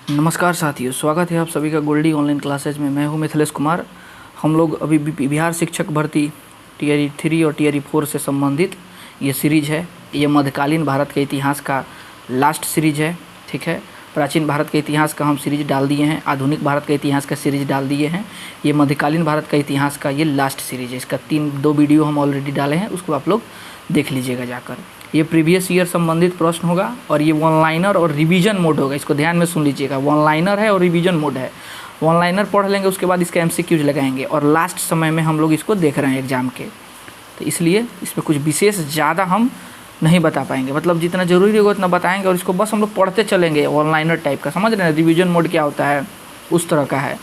नमस्कार साथियों, स्वागत है आप सभी का गोल्डी ऑनलाइन क्लासेज में। मैं हूं मिथिलेश कुमार। हम लोग अभी बिहार शिक्षक भर्ती टीआरई 3 और टीआरई 4 से संबंधित ये सीरीज़ है। ये मध्यकालीन भारत के इतिहास का लास्ट सीरीज है, ठीक है। प्राचीन भारत के इतिहास का हम सीरीज डाल दिए हैं, आधुनिक भारत का इतिहास का सीरीज डाल दिए हैं। ये मध्यकालीन भारत का इतिहास का ये लास्ट सीरीज है। इसका 2 वीडियो हम ऑलरेडी डाले हैं, उसको आप लोग देख लीजिएगा जाकर। ये प्रीवियस ईयर संबंधित प्रश्न होगा और ये वन लाइनर और रिवीजन मोड होगा। इसको ध्यान में सुन लीजिएगा, वन लाइनर है और रिवीजन मोड है। वन लाइनर पढ़ लेंगे, उसके बाद इसका एमसीक्यूज लगाएंगे और लास्ट समय में हम लोग इसको देख रहे हैं एग्जाम के, तो इसलिए इसमें कुछ विशेष ज़्यादा हम नहीं बता पाएंगे। मतलब जितना ज़रूरी होगा उतना बताएंगे और इसको बस हम लोग पढ़ते चलेंगे। वन लाइनर टाइप का, समझ रहे हैं? रिवीजन मोड क्या होता है, उस तरह का है।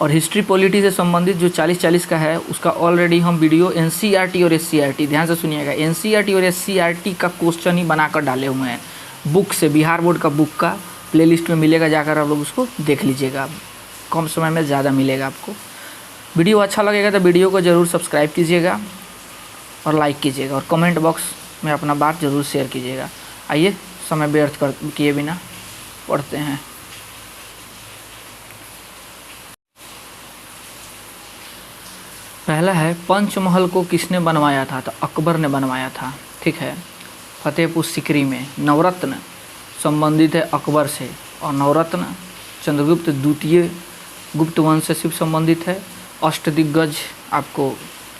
और हिस्ट्री पॉलिटी से संबंधित जो 40-40 का है, उसका ऑलरेडी हम वीडियो एनसीईआरटी और एससीईआरटी, ध्यान से सुनिएगा, एनसीईआरटी और एससीईआरटी का क्वेश्चन ही बनाकर डाले हुए हैं बुक से। बिहार बोर्ड का बुक का प्लेलिस्ट में मिलेगा, जाकर आप लोग उसको देख लीजिएगा। कम समय में ज़्यादा मिलेगा आपको। वीडियो अच्छा लगेगा तो वीडियो को ज़रूर सब्सक्राइब कीजिएगा और लाइक कीजिएगा और कमेंट बॉक्स में अपना बात ज़रूर शेयर कीजिएगा। आइए समय व्यर्थ किए बिना पढ़ते हैं। पहला है, पंचमहल को किसने बनवाया था? तो अकबर ने बनवाया था, ठीक है। फतेहपुर सिकरी में। नवरत्न संबंधित है अकबर से, और नवरत्न चंद्रगुप्त द्वितीय गुप्त वंश से शिव संबंधित है। अष्टदिग्गज आपको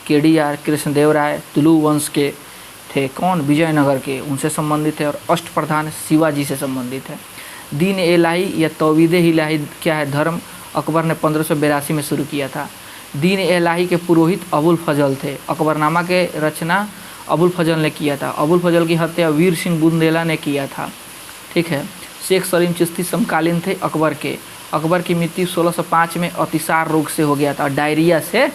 केडीआर कृष्णदेव राय तुलु वंश के थे, कौन? विजयनगर के, उनसे संबंधित है। और अष्टप्रधान शिवाजी से संबंधित है। दीन ए इलाही या तौवीद इलाही क्या है? धर्म अकबर ने 1582 में शुरू किया था। दीन ए इलाही के पुरोहित अबुल फजल थे। अकबरनामा के रचना अबुल फजल ने किया था। अबुल फजल की हत्या वीर सिंह बुंदेला ने किया था, ठीक है। शेख सलीम चिश्ती समकालीन थे अकबर के। अकबर की मृत्यु 1605 में अतिसार रोग से हो गया था, डायरिया से,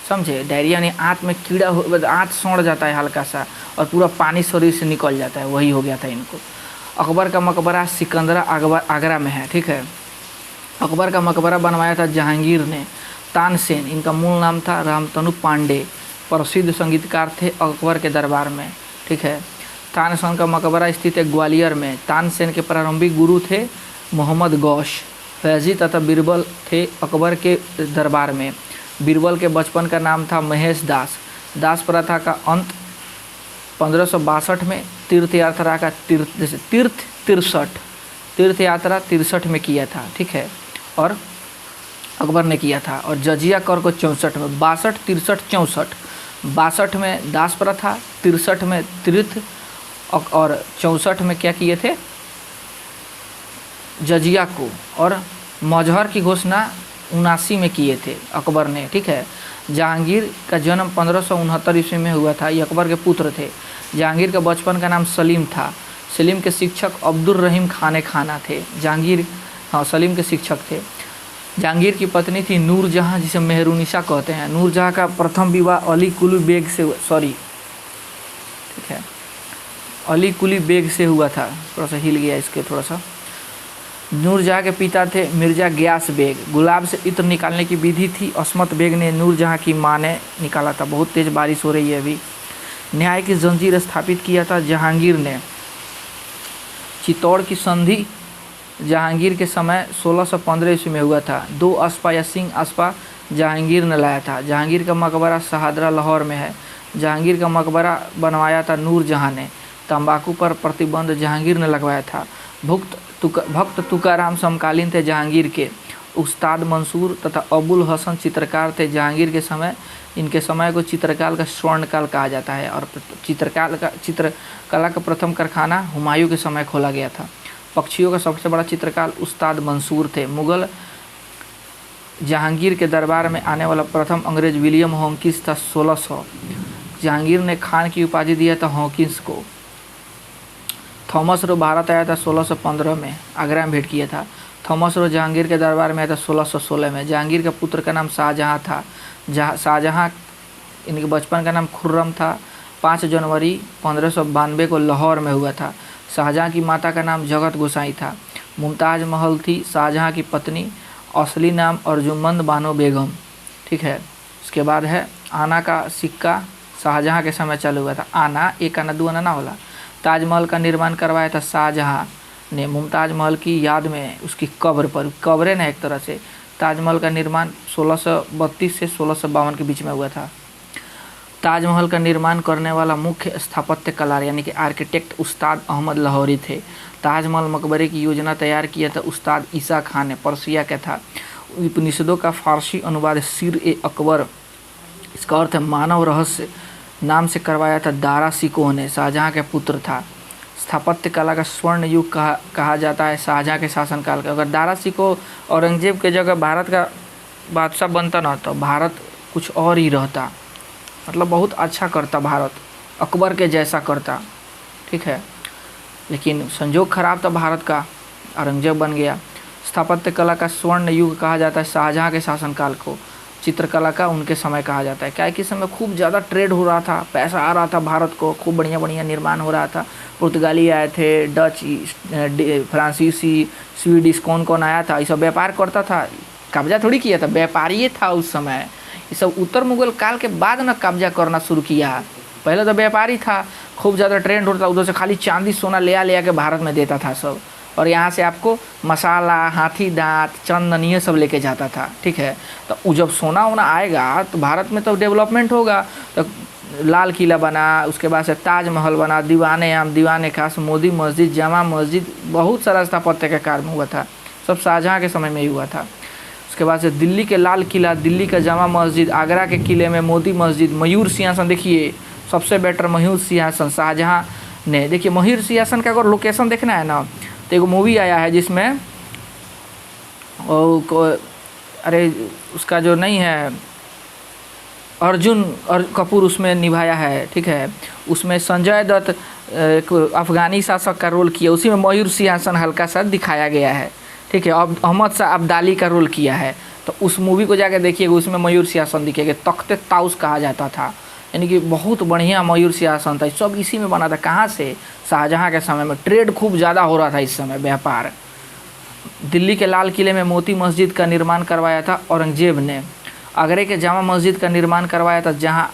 समझे? डायरिया ने आँत में कीड़ा, आँत सड़ जाता है हल्का सा और पूरा पानी शरीर से निकल जाता है, वही हो गया था इनको। अकबर का मकबरा सिकंदरा आगरा में है, ठीक है। अकबर का मकबरा बनवाया था जहांगीर ने। तानसेन, इनका मूल नाम था रामतनु पांडे, प्रसिद्ध संगीतकार थे अकबर के दरबार में, ठीक है। तानसेन का मकबरा स्थित है ग्वालियर में। तानसेन के प्रारंभिक गुरु थे मोहम्मद गौश। फैजी तथा बीरबल थे अकबर के दरबार में। बीरबल के बचपन का नाम था महेश दास। दास प्रथा का अंत 1562 में तीर्थ यात्रा 63 में किया था, ठीक है, और अकबर ने किया था। और जजिया कर को 64 में, 62, 63, 64, 62 में दास प्रथा, 63 में तीर्थ और 64 में क्या किए थे? जजिया को। और मजहर की घोषणा 79 में किए थे अकबर ने, ठीक है। जहांगीर का जन्म 1569 ईस्वी में हुआ था। ये अकबर के पुत्र थे। जहांगीर का बचपन का नाम सलीम था। सलीम के शिक्षक अब्दुल रहीम खाना थे। जहांगीर, हाँ, सलीम के शिक्षक थे। जहांगीर की पत्नी थी नूरजहां, जिसे मेहरुनिसा कहते हैं। नूरजहां का प्रथम विवाह अली कुली बेग से, ठीक है, अली कुली बेग से हुआ था। थोड़ा सा हिल गया इसके, थोड़ा सा। नूरजहां के पिता थे मिर्जा ग्यास बेग। गुलाब से इत्र निकालने की विधि थी, अस्मत बेग ने, नूरजहां की मां ने निकाला था। बहुत तेज बारिश हो रही है अभी। न्याय की जंजीर स्थापित किया था जहांगीर ने। चित्तौड़ की संधि जहांगीर के समय 1615 ईस्वी में हुआ था। 2 अस्पा या सिंह अस्पा जहांगीर ने लाया था। जहांगीर का मकबरा शहादरा लाहौर में है। जहांगीर का मकबरा बनवाया था नूरजहां ने। तंबाकू पर प्रतिबंध जहांगीर ने लगवाया था। भक्त तुकाराम समकालीन थे जहांगीर के। उस्ताद मंसूर तथा अबुल हसन चित्रकार थे जहांगीर के समय। इनके समय को चित्रकाल का स्वर्णकाल कहा जाता है। और चित्रकला का प्रथम कारखाना हुमायूं के समय खोला गया था। पक्षियों का सबसे बड़ा चित्रकार उस्ताद मंसूर थे। मुगल जहांगीर के दरबार में आने वाला प्रथम अंग्रेज विलियम हॉकिंस था 1600। जहांगीर ने खान की उपाधि दिया था हॉकिंस को। थॉमस रो भारत आया था 1615 में, आगरा में भेंट किया था। थॉमस रो जहांगीर के दरबार में आया था 1616 में। जहांगीर का पुत्र का नाम शाहजहां था। शाहजहां, इनके बचपन का नाम खुर्रम था। 5 जनवरी 1592 को लाहौर में हुआ था। शाहजहां की माता का नाम जगत गोसाई था। मुमताज़ महल थी शाहजहां की पत्नी। असली नाम अर्जुमंद बानो बेगम, ठीक है। उसके बाद है आना का सिक्का, शाहजहां के समय चालू हुआ था। आना, एक आना, दो आना ना होला। ताजमहल का निर्माण करवाया था शाहजहां। ने मुमताज़ महल की याद में उसकी कब्र पर, कब्र ने एक तरह से, ताजमहल का निर्माण 1632 से 1652 के बीच में हुआ था। ताजमहल का निर्माण करने वाला मुख्य स्थापत्य कला यानी कि आर्किटेक्ट उस्ताद अहमद लाहौरी थे। ताजमहल मकबरे की योजना तैयार किया था उस्ताद ईसा खान ने, पर्सिया का था। उपनिषदों का फारसी अनुवाद सिर-ए-अकबर, इसका अर्थ है मानव रहस्य, नाम से करवाया था दारा शिकोह ने, शाहजहाँ के पुत्र था। स्थापत्य कला का स्वर्ण युग कहा जाता है शाहजहाँ के शासनकाल का। अगर दारा शिकोह औरंगजेब के जगह भारत का बादशाह बनता ना तो भारत कुछ और ही रहता, मतलब बहुत अच्छा करता भारत, अकबर के जैसा करता, ठीक है। लेकिन संजोग खराब था भारत का, औरंगजेब बन गया। स्थापत्य कला का स्वर्ण युग कहा जाता है शाहजहाँ के शासनकाल को। चित्रकला का उनके समय कहा जाता है, क्या है कि समय खूब ज़्यादा ट्रेड हो रहा था, पैसा आ रहा था भारत को, खूब बढ़िया बढ़िया निर्माण हो रहा था। पुर्तगाली आए थे, डच, फ्रांसीसी, स्वीडिश, कौन कौन आया था, ये सब व्यापार करता था, कब्जा थोड़ी किया था, व्यापारी था उस समय। ये सब उत्तर मुगल काल के बाद ना कब्जा करना शुरू किया, पहले तो व्यापारी था, खूब ज़्यादा ट्रेंड होता था, उधर से खाली चांदी सोना ले के भारत में देता था सब, और यहाँ से आपको मसाला, हाथी दांत, चंदन ये सब लेके जाता था, ठीक है। तो जब सोना वोना आएगा तो भारत में तो डेवलपमेंट होगा, तो लाल किला बना, उसके बाद से ताजमहल बना, दीवाने आम, दीवाने खास, मोदी मस्जिद, जामा मस्जिद, बहुत सारा स्थापत्य का कार्य हुआ था, सब शाहजहाँ के समय में ही हुआ था। उसके बाद से दिल्ली के लाल किला, दिल्ली का जामा मस्जिद, आगरा के किले में मोदी मस्जिद, मयूर सिंहासन, देखिए सबसे बेटर मयूर सिंहासन शाहजहाँ ने। देखिए मयूर सिंहासन का अगर लोकेशन देखना है ना तो एक मूवी आया है जिसमें अरे उसका जो नहीं है अर्जुन कपूर उसमें निभाया है, ठीक है। उसमें संजय दत्त एक अफगानी शासक का रोल किया, उसी में मयूर सिंहासन हल्का सा दिखाया गया है, ठीक है। अब अहमद शाह अब्दाली का रोल किया है, तो उस मूवी को जाकर देखिएगा, उसमें मयूर सिंहासन दिखेगा, तख्ते ताउस कहा जाता था, यानी कि बहुत बढ़िया मयूर सिंहासन था, सब इसी में बना था। कहाँ से? शाहजहाँ के समय में ट्रेड खूब ज़्यादा हो रहा था इस समय, व्यापार। दिल्ली के लाल किले में मोती मस्जिद का निर्माण करवाया था औरंगजेब ने। आगरे के जामा मस्जिद का निर्माण करवाया था जहाँ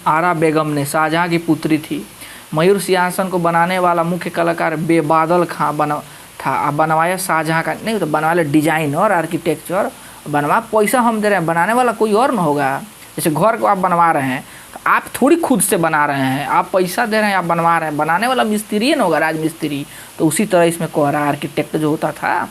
आरा बेगम ने, शाहजहाँ की पुत्री थी। मयूर सिंहासन को बनाने वाला मुख्य कलाकार बेबादल खां था, बनवाया शाहजहाँ का नहीं, तो बनवाया डिजाइन और आर्किटेक्चर, बनवा पैसा हम दे रहे हैं, बनाने वाला कोई और ना होगा। जैसे घर को आप बनवा रहे हैं तो आप थोड़ी खुद से बना रहे हैं, आप पैसा दे रहे हैं, आप बनवा रहे हैं, बनाने वाला मिस्त्री ना होगा, राजमिस्त्री। तो उसी तरह इसमें कोहरा आर्किटेक्ट जो होता था।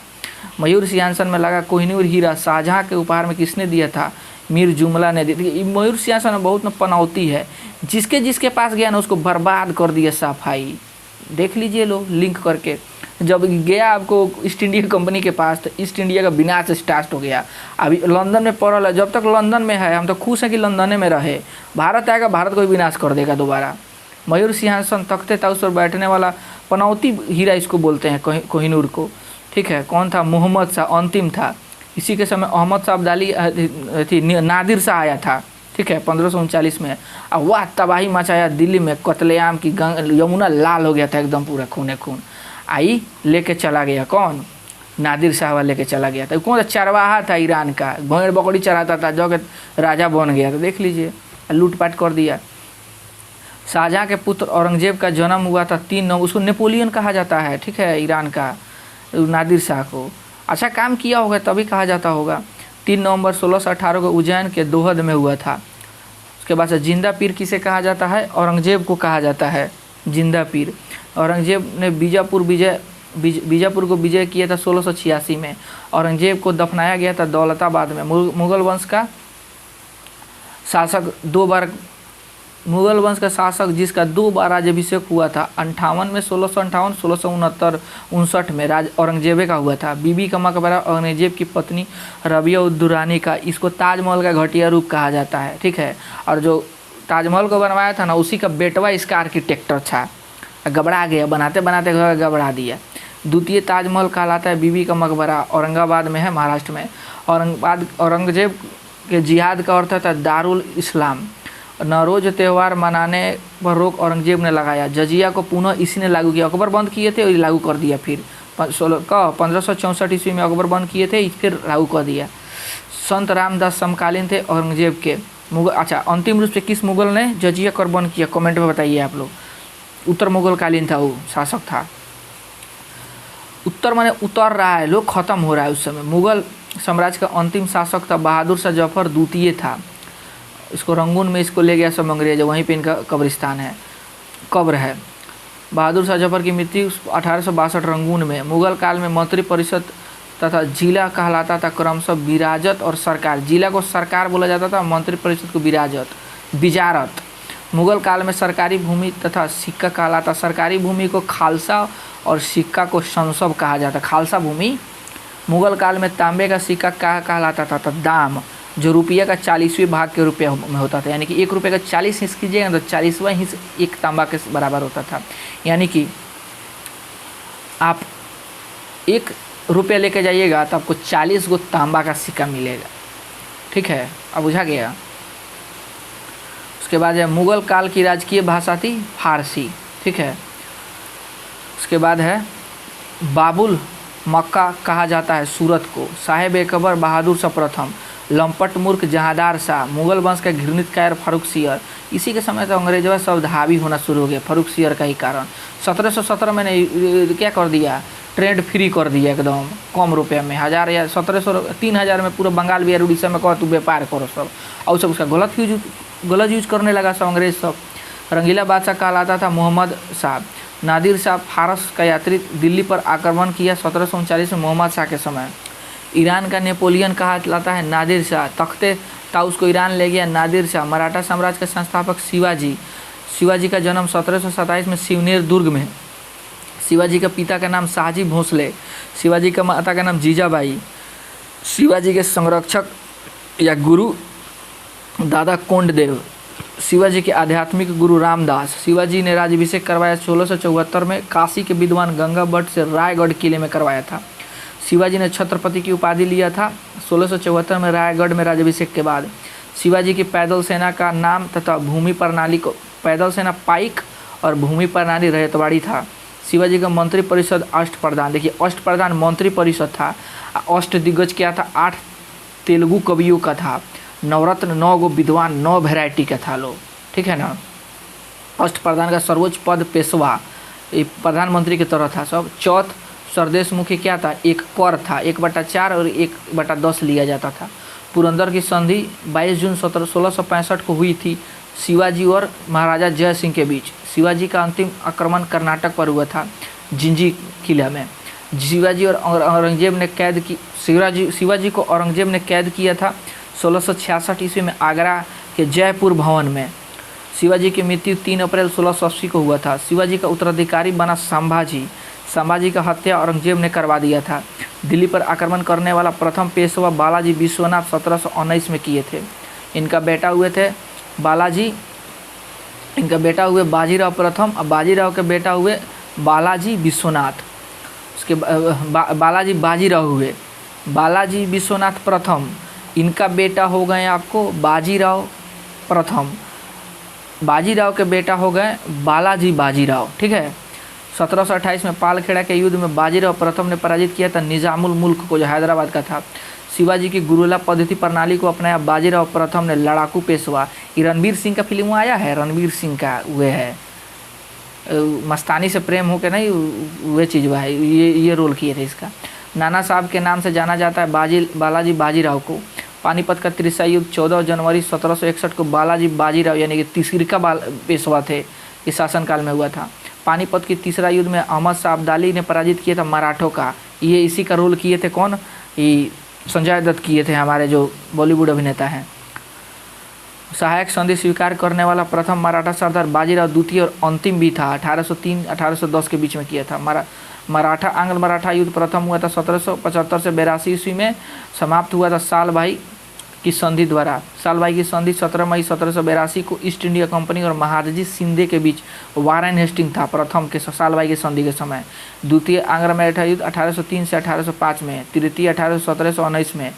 मयूर सिंहासन में लगा कोहिनूर हीरा शाहजहाँ के उपहार में किसने दिया था? मीर जुमला ने दी। मयूर सिंहासन में बहुत न पनौती है, जिसके जिसके पास गया ना उसको बर्बाद कर दिया सफाई। देख लीजिए लो लिंक करके, जब गया आपको ईस्ट इंडिया कंपनी के पास तो ईस्ट इंडिया का विनाश स्टार्ट हो गया। अभी लंदन में पड़ल है, जब तक लंदन में है हम तो खुश हैं कि लंदन में रहे, भारत आएगा भारत को विनाश कर देगा दोबारा। मयूर सिंहासन तख्ते ताउस पर बैठने वाला पनौती हीरा इसको बोलते हैं, कोहिनूर को, ठीक है। कौन था? मोहम्मद शाह अंतिम था। इसी के समय अहमद शाह अब्दाली थी, नादिर शाह आया था, ठीक है, 1539 में। अब वह तबाही मचाया दिल्ली में, कत्लेआम की यमुना लाल हो गया था एकदम पूरा खूने खून। आई लेके चला गया कौन? नादिर शाह लेके चला गया था। कौन? चरवाहा था ईरान का, भेड़ बकरी चराता था, जो कि राजा बन गया। तो देख लीजिए लूटपाट कर दिया। शाहजहाँ के पुत्र औरंगजेब का जन्म हुआ था 3 नवंबर, उसको नेपोलियन कहा जाता है, ठीक है, ईरान का, नादिर शाह को। अच्छा काम किया होगा तभी कहा जाता होगा। 3 नवंबर 1618 को उज्जैन के दोहद में हुआ था। उसके बाद से जिंदा पीर किसे कहा जाता है? औरंगजेब को कहा जाता है जिंदा पीर। औरंगजेब ने बीजापुर को विजय किया था 1686 में। औरंगजेब को दफनाया गया था दौलताबाद में। मुगल वंश का शासक जिसका 2 बार राज्याभिषेक हुआ था, 58 में 1658, 1669, 59 में औरंगजेब का हुआ था। बीबी का मकबरा औरंगजेब की पत्नी रबिया उद दुरानी का, इसको ताजमहल का घटिया रूप कहा जाता है, ठीक है। और जो ताजमहल को बनवाया था ना उसी का बेटवा इसका आर्किटेक्टर था, गबड़ा गया, बनाते बनाते गबड़ा दिया। द्वितीय ताजमहल कहलाता है बीबी का मकबरा, औरंगाबाद में है, महाराष्ट्र में। औरंगजेब के जिहाद का अर्थ था दारुल इस्लाम। नवरोज त्यौहार मनाने पर रोक औरंगजेब ने लगाया। जजिया को पुनः इसी ने लागू किया। अकबर बंद किए थे और लागू कर दिया फिर 1564 ईस्वी में अकबर बंद किए थे, फिर लागू कर दिया। संत रामदास समकालीन थे औरंगजेब के। मुगल, अच्छा अंतिम रूप से किस मुगल ने जजिया कर बंद किया? कमेंट में बताइए आप लोग। उत्तर मुगल कालीन था वो शासक था। उत्तर माने उतर रहा है, लोग खत्म हो रहा है उस समय। मुगल साम्राज्य का अंतिम शासक था बहादुर शाह जफर द्वितीय था। इसको रंगून में इसको ले गया सब अंग्रेज, वहीं पे इनका कब्रिस्तान है, कब्र है। बहादुर शाह जफर की मृत्यु 1862 रंगून में। मुगल काल में मंत्री परिषद तथा जिला कहलाता था क्रमशः विराजत और सरकार। जिला को सरकार बोला जाता था, मंत्री परिषद को विजारत। मुगल काल में सरकारी भूमि तथा सिक्का कहलाता। सरकारी भूमि को खालसा और सिक्का को संसब कहा जाता। खालसा भूमि। मुगल काल में तांबे का सिक्का क्या कहलाता था? तो दाम, जो रुपया का 40वें भाग के रुपये में होता था। यानी कि 1 रुपये का 40 हिस्स कीजिएगा तो 40वां हिस्स 1 तांबा के बराबर होता था। यानी कि आप 1 रुपया लेके जाइएगा तो आपको 40 गो तांबा का सिक्का मिलेगा। ठीक है, अब बुझा गया। उसके बाद है मुगल काल की राजकीय भाषा थी फारसी। ठीक है, उसके बाद है बाबुल मक्का कहा जाता है सूरत को। साहेब अकबर बहादुर शाह प्रथम, लंपट मूर्ख जहांदार शाह, मुगल वंश का घृणित कायर फर्रुख सियर। इसी के समय तो अंग्रेजों शब्द हावी होना शुरू हो गया, फर्रुख सियर का ही कारण। 1717 में ने क्या कर दिया? ट्रेड फ्री कर दिया एकदम कम रुपये में। 1000 या 1700 3000 में पूरा बंगाल बिहार उड़ीसा में कहो तू व्यापार करो सब, और सब उसका गलत यूज करने लगा सब अंग्रेज सब। रंगीला बादशाह कहलाता था मोहम्मद साहब। नादिर शाह फारस का यात्री, दिल्ली पर आक्रमण किया 1739 में मोहम्मद शाह के समय। ईरान का नेपोलियन कहा जाता है नादिर शाह। तख्ते ताउस को ईरान ले गया नादिर शाह। मराठा साम्राज्य के संस्थापक शिवाजी का जन्म 1727 में शिवनेर दुर्ग में। शिवाजी का पिता का नाम शाहजी भोसले, शिवाजी का माता का नाम जीजाबाई। शिवाजी के संरक्षक या गुरु दादा कोंडदेव। शिवाजी के आध्यात्मिक गुरु रामदास। शिवाजी ने राज्याभिषेक करवाया 1674 में। काशी के विद्वान गंगा भट्ट से रायगढ़ किले में करवाया था। शिवाजी ने छत्रपति की उपाधि लिया था 1674 में रायगढ़ में राज्याभिषेक के बाद। शिवाजी की पैदल सेना का नाम तथा भूमि प्रणाली को पैदल सेना पाइक और भूमि प्रणाली रैयतवाड़ी था। शिवाजी का मंत्री परिषद अष्टप्रधान, देखिए अष्टप्रधान मंत्री परिषद था। अष्टदिग्गज क्या था? 8 तेलुगु कवियों का था। नवरत्न 9 गो विद्वान 9 वैरायटी का था लोग। ठीक है ना। अष्टप्रधान का सर्वोच्च पद पेशवा, प्रधानमंत्री की तरह था सब। चौथ सरदेश मुखी क्या था? 1 कर था, 1/4 और 1/10 लिया जाता था। पुरंदर की संधि 22 जून 1665 को हुई थी शिवाजी और महाराजा जय सिंह के बीच। शिवाजी का अंतिम आक्रमण कर्नाटक पर हुआ था जिंजी किला में। शिवाजी को औरंगजेब ने कैद किया था 1666 ईस्वी में आगरा के जयपुर भवन में। शिवाजी की मृत्यु 3 अप्रैल 1680 को हुआ था। शिवाजी का उत्तराधिकारी बना संभाजी का हत्या औरंगजेब ने करवा दिया था। दिल्ली पर आक्रमण करने वाला प्रथम पेशवा बालाजी विश्वनाथ 1719 में किए थे। इनका बेटा हुए बाजीराव प्रथम और बाजीराव के बेटा हुए बालाजी विश्वनाथ। उसके बालाजी विश्वनाथ प्रथम, इनका बेटा हो गए आपको बाजीराव प्रथम। बाजीराव के बेटा हो गए बाजीराव। ठीक है। 1728 में पालखेड़ा के युद्ध में बाजीराव प्रथम ने पराजित किया था निजामुल मुल्क को, जो हैदराबाद का था। शिवाजी की गुरुला पद्धति प्रणाली को अपनाया बाजीराव प्रथम ने। लड़ाकू पेशवा, ये रणवीर सिंह का फिल्म आया है, रणवीर सिंह का वे है, मस्तानी से प्रेम हो के नहीं, वे चीज़ वह है, ये रोल किए थे इसका। नाना साहब के नाम से जाना जाता है बालाजी बाजीराव को। पानीपत का त्रिशा युद्ध 14 जनवरी 1761 को बालाजी बाजीराव यानी कि तीसरी का पेशवा थे, इस शासनकाल में हुआ था। पानीपत की तीसरा युद्ध में अहमद शाह अब्दाली ने पराजित किया था मराठों का। ये इसी का रोल किए थे कौन? ये संजय दत्त किए थे, हमारे जो बॉलीवुड अभिनेता हैं। सहायक संधि स्वीकार करने वाला प्रथम मराठा सरदार बाजीराव द्वितीय और अंतिम भी था। 1803-1810 के बीच में किया था। मराठा आंग्ल मराठा युद्ध प्रथम हुआ था 1775 से 82 ईस्वी में, समाप्त हुआ था सालभाई की संधि द्वारा। सालभाई की संधि 17 मई 1782 को ईस्ट इंडिया कंपनी और महादजी शिंदे के बीच वारेन हेस्टिंग था प्रथम के सालभाई की संधि के समय। द्वितीय आंग्ल मराठा युद्ध 1803 से 1805 में। तृतीय 1719 में।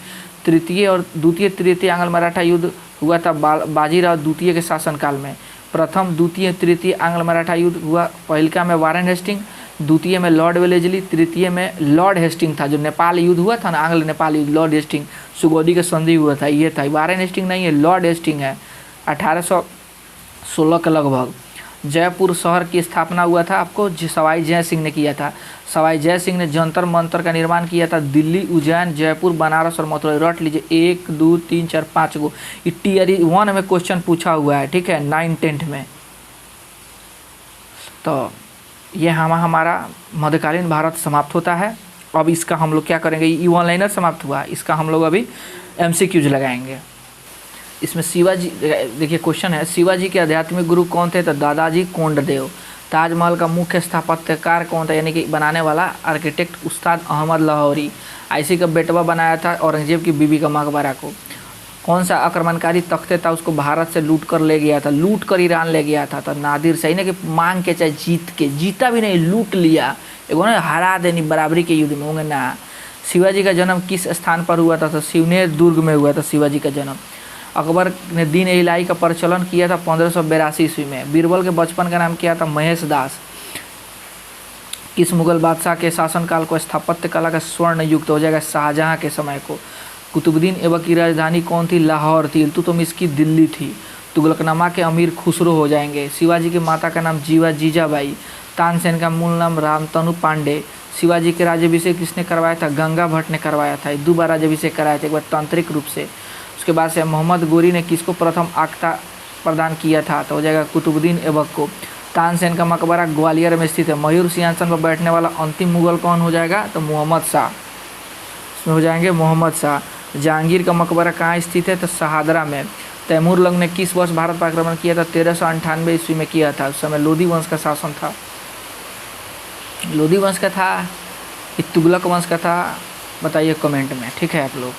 तृतीय आंग्ल मराठा युद्ध हुआ था बाजीराव द्वितीय के शासनकाल में। प्रथम द्वितीय तृतीय आंग्ल मराठा युद्ध हुआ पहिलका में वारेन हेस्टिंग, द्वितीय में लॉर्ड वेलेजली, तृतीय में लॉर्ड हेस्टिंग था। जो नेपाल युद्ध हुआ था ना, आंग्ल नेपाल युद्ध, लॉर्ड हेस्टिंग सुगौदी के संधि हुआ था, ये था। वारेन हेस्टिंग नहीं है, लॉर्ड हेस्टिंग है 1816 के लगभग। जयपुर शहर की स्थापना हुआ था आपको सवाई जय सिंह ने किया था। सवाई जय सिंह ने जंतर मंतर का निर्माण किया था दिल्ली, उज्जैन, जयपुर, बनारस और मथुरा। रट लीजिए 1 2 3 4 5 गो। टीयर 1 में क्वेश्चन पूछा हुआ है, ठीक है, 9 10 में। तो ये हमारा मध्यकालीन भारत समाप्त होता है। अब इसका हम लोग क्या करेंगे, ये वन लाइनर समाप्त हुआ, इसका हम लोग अभी MCQs लगाएंगे। इसमें शिवाजी, देखिए क्वेश्चन है, शिवाजी के आध्यात्मिक गुरु कौन थे? तो दादाजी कोंडदेव। ताजमहल का मुख्य स्थापत्यकार कौन था, यानी कि बनाने वाला आर्किटेक्ट उस्ताद अहमद लाहौरी। आईसी का बेटवा बनाया था औरंगजेब की बीबी का मकबरा को। कौन सा आक्रमणकारी तख्ते था उसको भारत से लूट कर ले गया था, लूट कर ईरान ले गया था? तो नादिर शाह ने, कि मांग के चाहे जीत के, जीता भी नहीं लूट लिया, एगो ना हरा देनी बराबरी के युद्ध में होंगे ना। शिवाजी का जन्म किस स्थान पर हुआ था? तो शिवनेर दुर्ग में हुआ था शिवाजी का जन्म। अकबर ने दीन इलाही का प्रचलन किया था 1582 ईस्वी में। बीरबल के बचपन का नाम क्या था? महेश दास। किस मुगल बादशाह के शासनकाल को स्थापत्य कला का स्वर्ण युग हो जाएगा? शाहजहां के समय को। कुतुबुद्दीन ऐबक की राजधानी कौन थी? लाहौर थी। इल्तुतमिश की दिल्ली थी। तुगलकनामा के अमीर खुसरो हो जाएंगे। शिवाजी की माता का नाम जीजाबाई। तानसेन का मूल नाम रामतनु पांडे। शिवाजी के राज्याभिषेक किसने करवाया था? गंगा भट्ट ने करवाया था। 2 बार राज्याभिषेक कराया था, एक बार तांत्रिक रूप से। उसके बाद से मोहम्मद गोरी ने किसको प्रथम आख्ता प्रदान किया था? तो हो जाएगा कुतुबुद्दीन ऐबक को। तानसेन का मकबरा ग्वालियर में स्थित है। मयूर सिंहासन पर बैठने वाला अंतिम मुगल कौन हो जाएगा? तो मोहम्मद शाह, इसमें हो जाएंगे मोहम्मद शाह। जहांगीर का मकबरा कहाँ स्थित है? तो शहादरा में। तैमूर लंग ने किस वर्ष भारत पर आक्रमण किया था? 1398 ईस्वी में किया था। उस समय लोधी वंश का शासन था। लोधी वंश का था कि तुगलक वंश का था? बताइए कमेंट में, ठीक है आप लोग,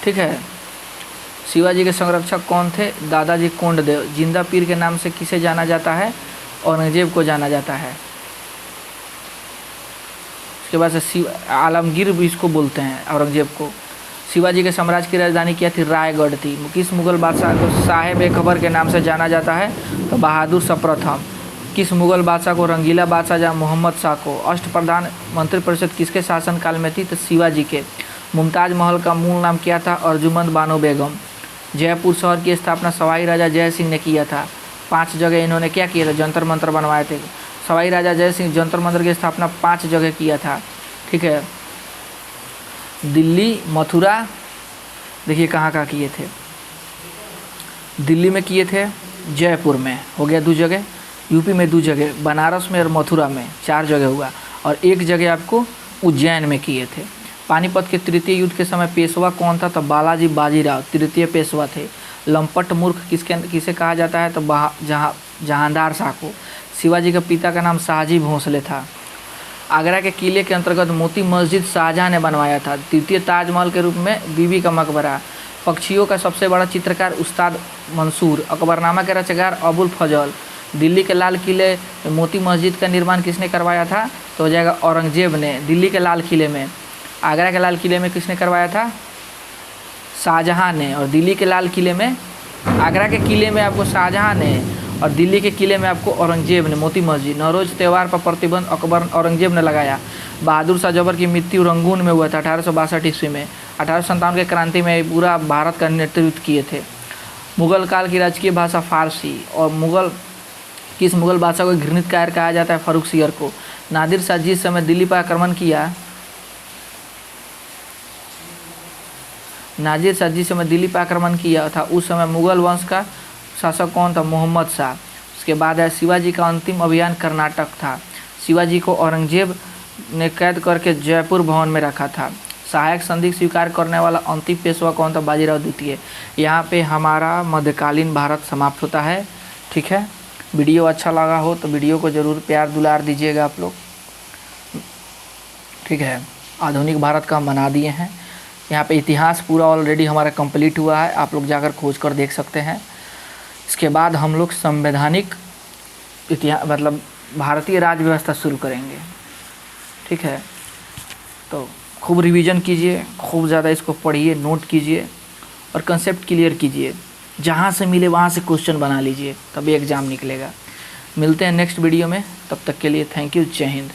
ठीक है। शिवाजी के संरक्षक कौन थे? दादाजी कोंडदेव। जिंदा पीर के नाम से किसे जाना जाता है? औरंगजेब को जाना जाता है। उसके बाद से आलमगीर भी इसको बोलते हैं, औरंगजेब को। शिवाजी के साम्राज्य की राजधानी क्या थी? रायगढ़ थी। किस मुगल बादशाह को साहेब-ए-खबर के नाम से जाना जाता है? तो बहादुर शाह प्रथम। किस मुगल बादशाह को रंगीला बादशाह जहाँ? मोहम्मद शाह को। अष्टप्रधान मंत्रिपरिषद किसके शासनकाल में थी? तो शिवाजी के। मुमताज महल का मूल नाम क्या था? अर्जुमंद बानो बेगम। जयपुर शहर की स्थापना सवाई राजा जय सिंह ने किया था। 5 जगह इन्होंने क्या किया था? जंतर मंतर बनवाए थे। सवाई राजा जय सिंह जंतर मंतर की स्थापना 5 जगह किया था, ठीक है। दिल्ली, मथुरा, देखिए कहाँ किए थे। दिल्ली में किए थे, जयपुर में हो गया 2 जगह, यूपी में 2 जगह, बनारस में और मथुरा में 4 जगह हुआ, और 1 जगह आपको उज्जैन में किए थे। पानीपत के तृतीय युद्ध के समय पेशवा कौन था? तो बालाजी बाजीराव तृतीय पेशवा थे। लंपट मूर्ख किसे कहा जाता है? तो जहांदार शाह को। शिवाजी के पिता का नाम शाहजी भोंसले था। आगरा के किले के अंतर्गत मोती मस्जिद शाहजहां ने बनवाया था। द्वितीय ताजमहल के रूप में बीबी का मकबरा। पक्षियों का सबसे बड़ा चित्रकार उस्ताद मंसूर। अकबरनामा के रचनाकार अबुल फजल। दिल्ली के लाल किले मोती मस्जिद का निर्माण किसने करवाया था? तो हो जाएगा औरंगजेब ने। दिल्ली के लाल किले में। आगरा के लाल किले में किसने करवाया था? शाहजहां ने। और दिल्ली के लाल किले में, आगरा के किले में आपको शाहजहां ने, और दिल्ली के किले में आपको औरंगजेब ने मोती मस्जिद। नौरोज त्यौहार पर प्रतिबंध औरंगजेब ने लगाया। बहादुर शाह जबर की मृत्यु रंगून में हुआ था 1862 ईस्वी में। 1857 के क्रांति में पूरा भारत का नेतृत्व किए थे। मुगल काल की राजकीय भाषा फारसी। और किस मुगल बादशाह को घृणित कायर कहा जाता है? फारूक सियर को। नादिर शाह जिस समय दिल्ली पर आक्रमण किया, नादिर शाह जिस समय दिल्ली पर आक्रमण किया था उस समय मुगल वंश का शासक कौन था? मोहम्मद शाह। उसके बाद है शिवाजी का अंतिम अभियान कर्नाटक था। शिवाजी को औरंगजेब ने कैद करके जयपुर भवन में रखा था। सहायक संधि स्वीकार करने वाला अंतिम पेशवा कौन था? बाजीराव द्वितीय। यहाँ पे हमारा मध्यकालीन भारत समाप्त होता है, ठीक है। वीडियो अच्छा लगा हो तो वीडियो को ज़रूर प्यार दुलार दीजिएगा आप लोग, ठीक है। आधुनिक भारत का हम बना दिए हैं। यहाँ पे इतिहास पूरा ऑलरेडी हमारा कंप्लीट हुआ है, आप लोग जाकर खोज कर देख सकते हैं। इसके बाद हम लोग संवैधानिक इतिहास मतलब भारतीय राज्य व्यवस्था शुरू करेंगे, ठीक है। तो खूब रिवीजन कीजिए, खूब ज़्यादा इसको पढ़िए, नोट कीजिए और कंसेप्ट क्लियर कीजिए। जहाँ से मिले वहाँ से क्वेश्चन बना लीजिए, तभी एग्ज़ाम निकलेगा। मिलते हैं नेक्स्ट वीडियो में, तब तक के लिए थैंक यू, जय हिंद।